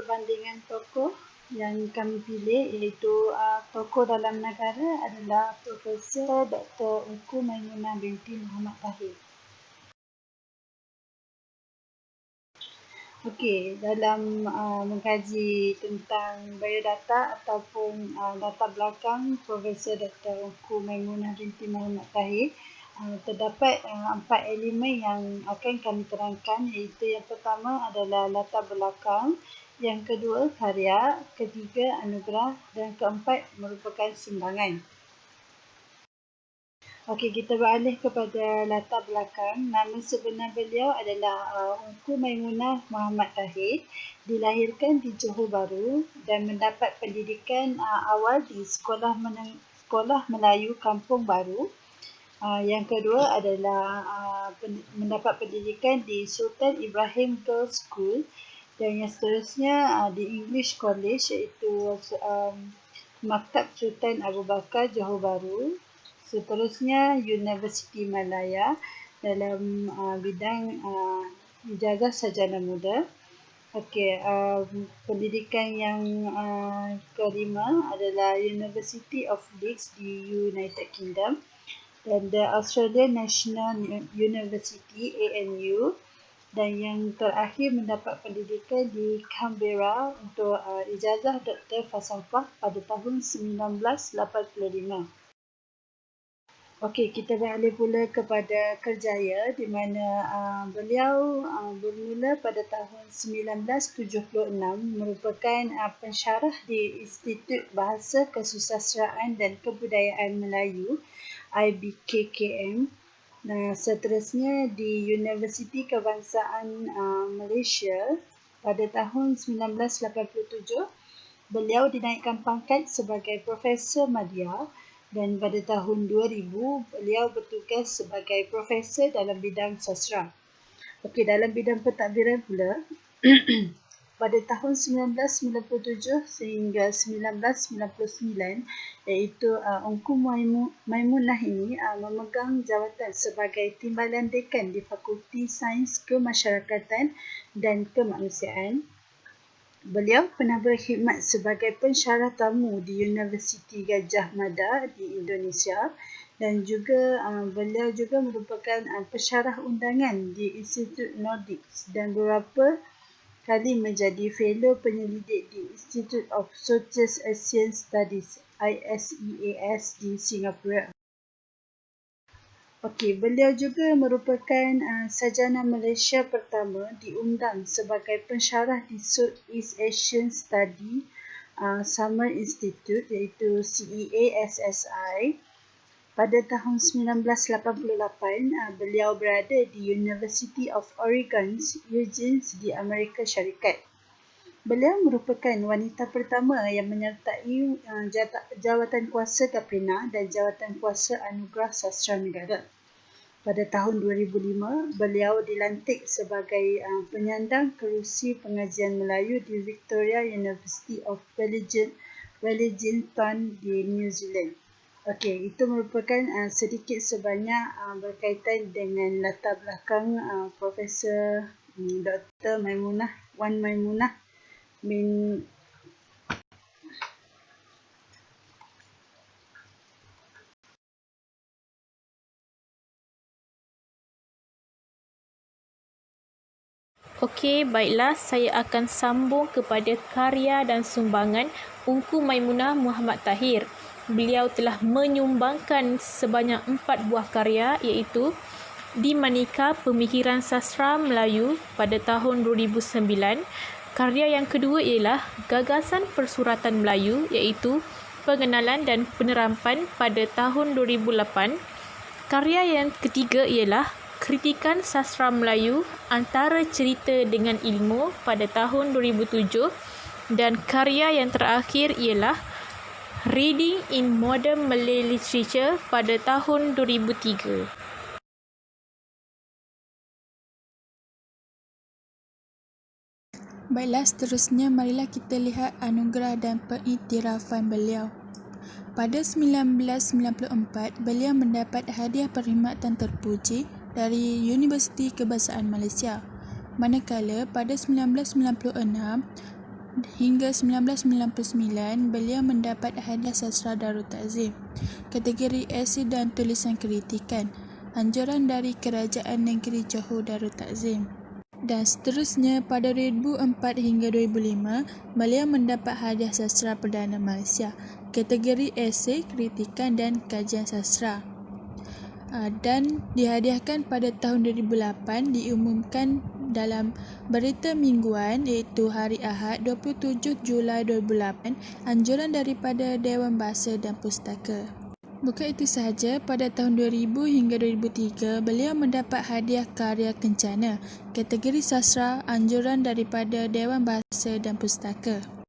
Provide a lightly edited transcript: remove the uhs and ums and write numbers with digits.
perbandingan tokoh yang kami pilih, iaitu tokoh dalam negara adalah Profesor Dr. Ungku Maimunah binti Muhammad Tahir. Okey, dalam mengkaji tentang biodata ataupun latar belakang Profesor Dr. Ungku Maimunah binti Muhammad Tahir, terdapat 4 elemen yang akan kami terangkan, iaitu yang pertama adalah latar belakang, yang kedua karya, ketiga anugerah dan keempat merupakan sumbangan. Okey, kita beralih kepada latar belakang. Nama sebenar beliau adalah Ungku Maimunah Muhammad Tahir. Dilahirkan di Johor Bahru dan mendapat pendidikan awal di Sekolah Melayu Kampung Baru. Yang kedua adalah mendapat pendidikan di Sultan Ibrahim Girls School, dan yang seterusnya di English College, iaitu Maktab Sultan Abu Bakar Johor Bahru. Seterusnya Universiti Malaya dalam bidang ijazah sarjana muda. Okey, pendidikan yang kelima adalah University of Leeds di United Kingdom dan The Australian National University ANU, dan yang terakhir mendapat pendidikan di Canberra untuk ijazah Doktor Falsafah pada tahun 1985. Okey, kita beralih pula kepada kerjaya, di mana beliau bermula pada tahun 1976 merupakan pensyarah di Institut Bahasa Kesusasteraan dan Kebudayaan Melayu IBKKM. Seterusnya di Universiti Kebangsaan Malaysia pada tahun 1987, beliau dinaikkan pangkat sebagai Profesor Madya, dan pada tahun 2000 beliau bertugas sebagai profesor dalam bidang sastra. Okey, dalam bidang pentadbiran pula pada tahun 1997 sehingga 1999, iaitu Ungku Maimunah ini memegang jawatan sebagai Timbalan Dekan di Fakulti Sains Kemasyarakatan dan Kemanusiaan. Beliau pernah berkhidmat sebagai pensyarah tamu di Universiti Gajah Mada di Indonesia, dan juga beliau juga merupakan pensyarah undangan di Institut Nordics dan beberapa kali menjadi fellow penyelidik di Institute of Southeast Asian Studies ISEAS di Singapura. Okey, beliau juga merupakan sarjana Malaysia pertama diundang sebagai pensyarah di Southeast Asian Study Summer Institute, iaitu CEASSI. Pada tahun 1988, beliau berada di University of Oregon, Eugene di Amerika Syarikat. Beliau merupakan wanita pertama yang menyertai jawatan kuasa Kapena dan jawatan kuasa Anugerah Sastra Negara. Pada tahun 2005, beliau dilantik sebagai penyandang kerusi pengajian Melayu di Victoria University of Wellington di New Zealand. Okey, itu merupakan sedikit sebanyak berkaitan dengan latar belakang Profesor Dr. Wan Maimunah bin Okey, baiklah, saya akan sambung kepada karya dan sumbangan Ungku Maimunah Muhammad Tahir. Beliau telah menyumbangkan sebanyak 4 buah karya, iaitu Di Manika Pemikiran Sastra Melayu pada tahun 2009. Karya yang kedua ialah Gagasan Persuratan Melayu, iaitu Pengenalan dan Penerapan pada tahun 2008. Karya yang ketiga ialah Kritikan Sastra Melayu Antara Cerita dengan Ilmu pada tahun 2007, dan karya yang terakhir ialah Reading in Modern Malay Literature pada tahun 2003. Baiklah, seterusnya marilah kita lihat anugerah dan pengiktirafan beliau. Pada 1994, beliau mendapat hadiah perkhidmatan terpuji dari Universiti Kebangsaan Malaysia. Manakala pada 1996, hingga 1999, beliau mendapat hadiah sastra Darul Ta'zim, kategori esei dan tulisan kritikan, anjuran dari Kerajaan Negeri Johor Darul Ta'zim. Dan seterusnya, pada 2004 hingga 2005, beliau mendapat hadiah sastra Perdana Malaysia, kategori esei, kritikan dan kajian sastra. Dan dihadiahkan pada tahun 2008, diumumkan dalam berita mingguan iaitu hari Ahad 27 Julai 2008, anjuran daripada Dewan Bahasa dan Pustaka. Bukan itu sahaja, pada tahun 2000 hingga 2003, beliau mendapat hadiah karya kencana, kategori sastra, anjuran daripada Dewan Bahasa dan Pustaka.